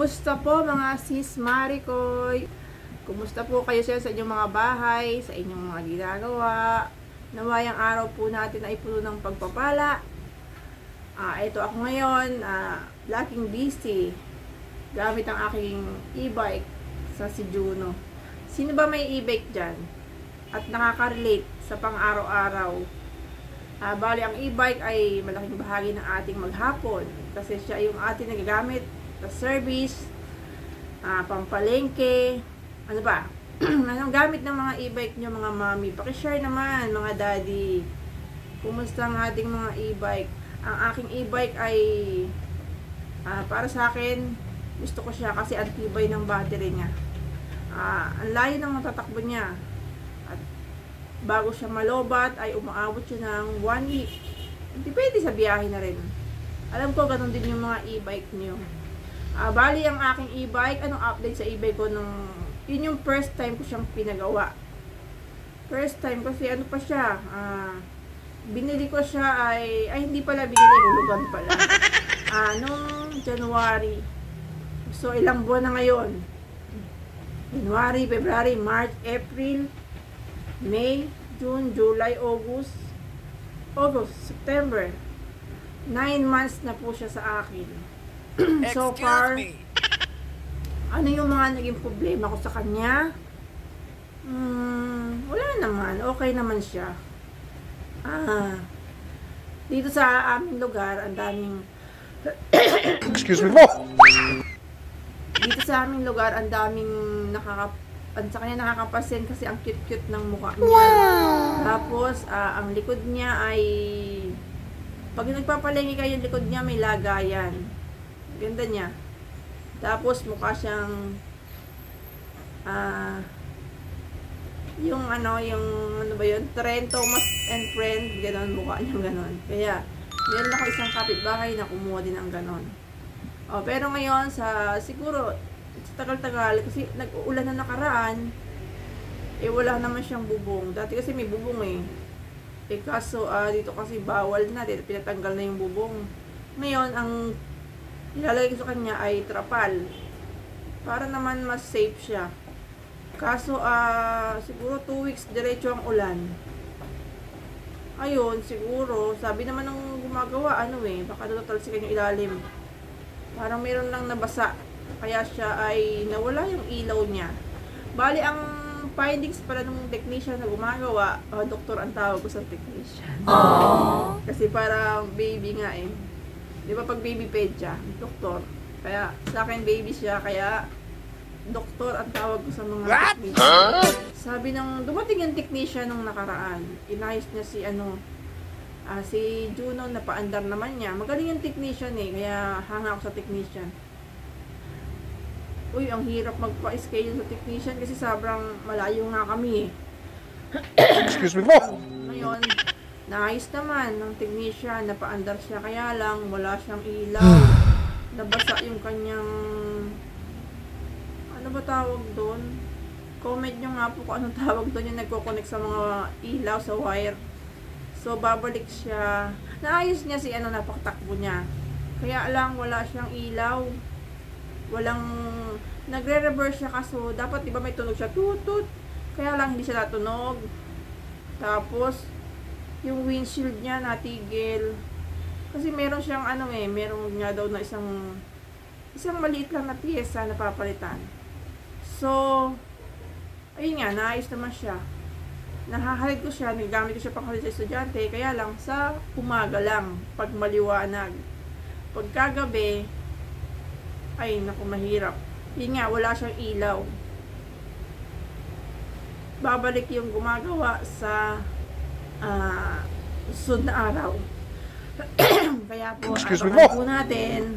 Kumusta po mga sis Maricoy? Kumusta po kayo sa inyong mga bahay, sa inyong mga ginagawa? Nawayang araw po natin ay puno ng pagpapala. Ito ako ngayon, laging busy gamit ang aking e-bike sa si Juno. Sino ba may e-bike dyan? At nakaka-relate sa pang-araw-araw? Bali, ang e-bike ay malaking bahagi ng ating maghapon kasi siya yung ating nagagamit sa service, pampalengke, ano ba? Anong gamit ng mga e-bike nyo mga mami? Pakishare naman mga daddy. Kumusta ang ating mga e-bike? Ang aking e-bike ay para sa akin, gusto ko siya kasi ang tibay ng battery niya. Ang layo ng matatakbo niya. At bago siya malobat ay umaabot siya ng 1 week. Hindi pwede sa biyahe na rin. Alam ko ganun din yung mga e-bike niyo. Bali ang aking e-bike, anong update sa e-bike ko yun yung first time ko siyang pinagawa. First time kasi ano pa siya, binili ko siya ay hindi pala binili, hulugan pala. Nung January. So ilang buwan na ngayon? January, February, March, April, May, June, July, August, September. 9 months na po siya sa akin. So far, ano yung mga naging problema ko sa kanya? Wala naman. Okay naman siya. Dito sa aming lugar, ang daming Excuse me po. Dito sa aming lugar, ang daming sa kanya nakakapasin kasi ang cute-cute ng mukha niya. Wow. Tapos, ang likod niya ay pag nagpapalingi kayo, yung likod niya may lagayan. Ganda niya. Tapos mukha siyang yung ano ba yun? Trend, Thomas and Friend, ganon mukha niya ganon. Kaya meron ako isang kapitbahay na kumuha din ng ganon. Pero ngayon siguro sa tagal-tagal kasi nag-uulan na nakaraan, wala naman siyang bubong. Dati kasi may bubong kaso dito kasi bawal na, pinatanggal na yung bubong. Ngayon ang ilalagay ko sa kanya ay trapal para naman mas safe siya. Kaso siguro 2 weeks diretso ang ulan. Ayun, siguro sabi naman ng gumagawa baka tatalsikan yung ilalim. Parang meron lang nabasa kaya siya ay nawala yung ilaw niya. Bali ang findings pala ng technician na gumagawa, doktor ang tawag ko sa technician. Kasi parang baby nga di ba pag baby pedya, doktor. Kaya sa akin baby siya, kaya doktor ang tawag ko sa mga technician. Sabi ng dumating yung technician nung nakaraan, inayos niya si Juno, napaandar naman niya. Magaling yung technician kaya hanga ako sa technician. Uy, ang hirap magpa-schedule sa technician kasi sobrang malayo nga kami Excuse me po. Ngayon, naayos naman ng technician, napaandar siya, kaya lang wala siyang ilaw. Nabasa yung kanyang ano ba tawag doon? Comment nyo nga po kung anong tawag doon yung nagko-connect sa mga ilaw sa wire. So babalik siya. Naayos niya napakatakbo niya. Kaya lang wala siyang ilaw. Nagre-reverse siya kaso dapat diba may tunog siya tutut. Kaya lang hindi siya natunog. Tapos yung windshield niya natigil. Kasi meron siyang meron nga daw na isang maliit lang na piyesa na papalitan. So, ayun nga, naayos naman siya. Nahahalid ko siya, nagamit ko siya panghalid sa estudyante, kaya lang sa umaga lang, pag maliwanag. Pag kagabi, ay naku, mahirap. Yun nga, wala siyang ilaw. Babalik yung gumagawa sa susunod na araw. Kaya po, abangan po natin.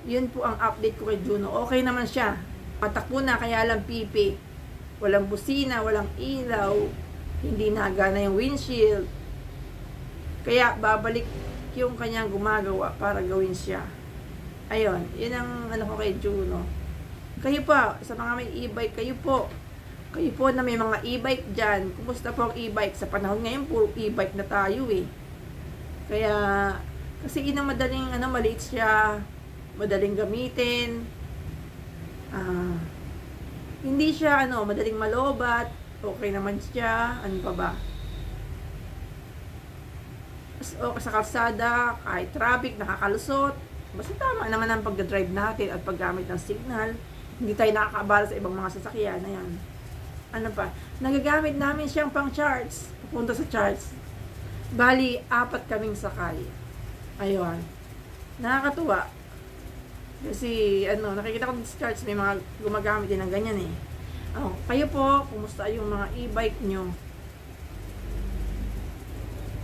Yun po ang update ko kay Juno. Okay naman siya. Patakbo na, kaya lang pipi. Walang busina, walang ilaw. Hindi nagana yung windshield. Kaya babalik yung kanyang gumagawa para gawin siya. Ayun, yun ang ko kay Juno. Kayo pa, sa mga may e-bike, kayo po na may mga e-bike dyan, kumusta po ang e-bike? Sa panahon ngayon, puro e-bike na tayo Kaya, kasi madaling, maliit siya, madaling gamitin. Hindi siya madaling malobat. Okay naman siya. Ano pa ba? Sa kalsada, kahit traffic, nakakalusot. Basta tama naman ang pagdadrive natin at paggamit ng signal. Hindi tayo nakakaabala sa ibang mga sasakyan. Ayan. Ano pa? Nagagamit namin siyang pang charge. Pupunta sa charge. Bali, 4 kaming sakay. Ayun. Nakakatuwa. Kasi, nakikita ko sa charge, may mga gumagamit din ng ganyan eh. Kayo po, kumusta yung mga e-bike nyo?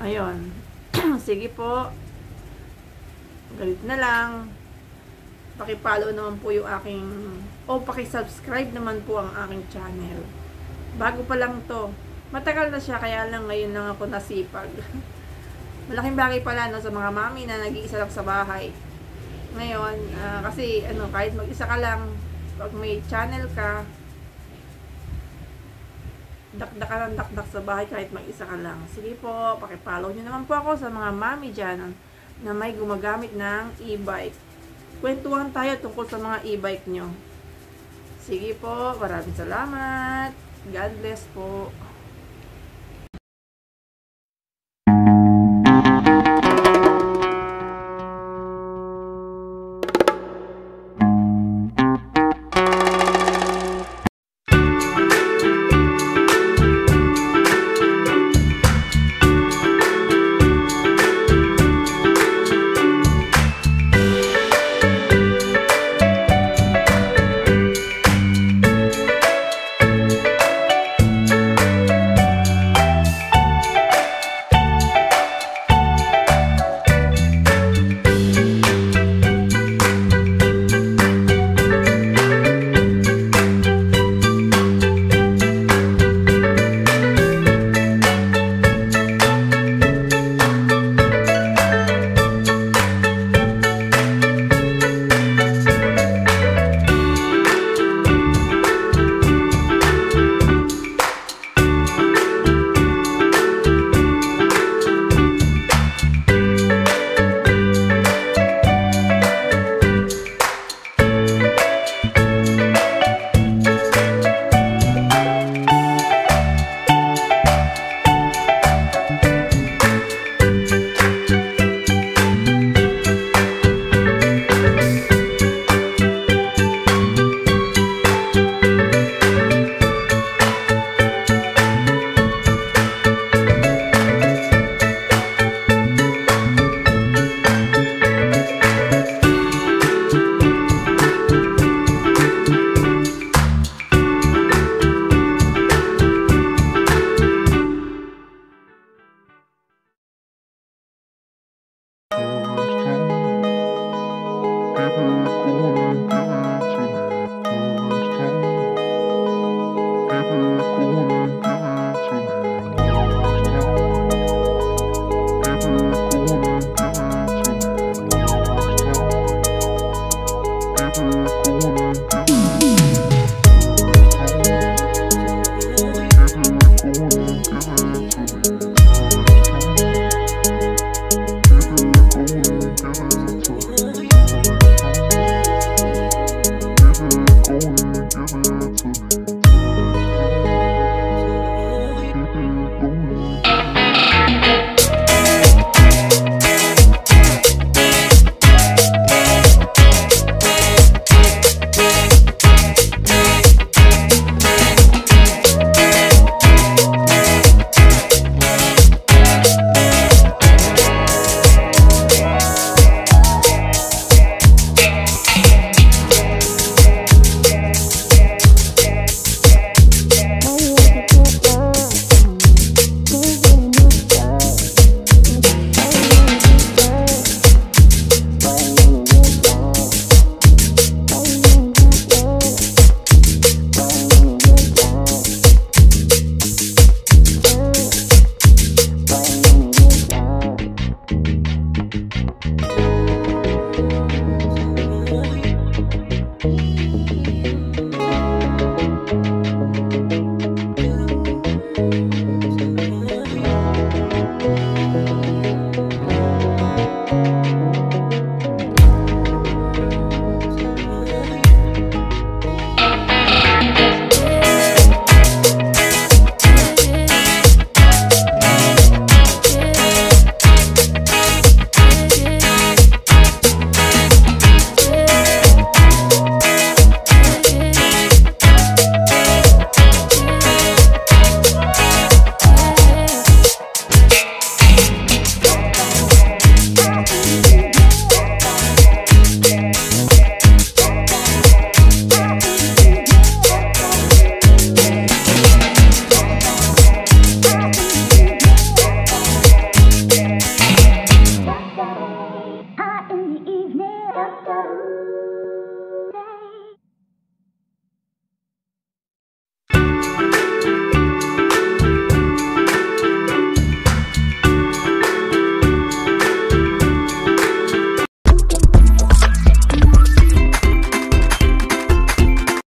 Ayun. Sige po. Galit na lang. Paki-follow naman po yung aking, paki-subscribe naman po ang aking channel. Bago pa lang to. Matagal na siya, kaya lang ngayon lang ako nasipag. Malaking bagay pala sa mga mami na nag-iisa lang sa bahay. Ngayon, kasi kahit mag-isa ka lang, pag may channel ka, dakdak sa bahay kahit mag-isa ka lang. Sige po, paki-follow nyo naman po ako sa mga mami dyan na may gumagamit ng e-bike. Kwentuhan tayo tungkol sa mga e-bike nyo. Sige po, maraming salamat. God bless po.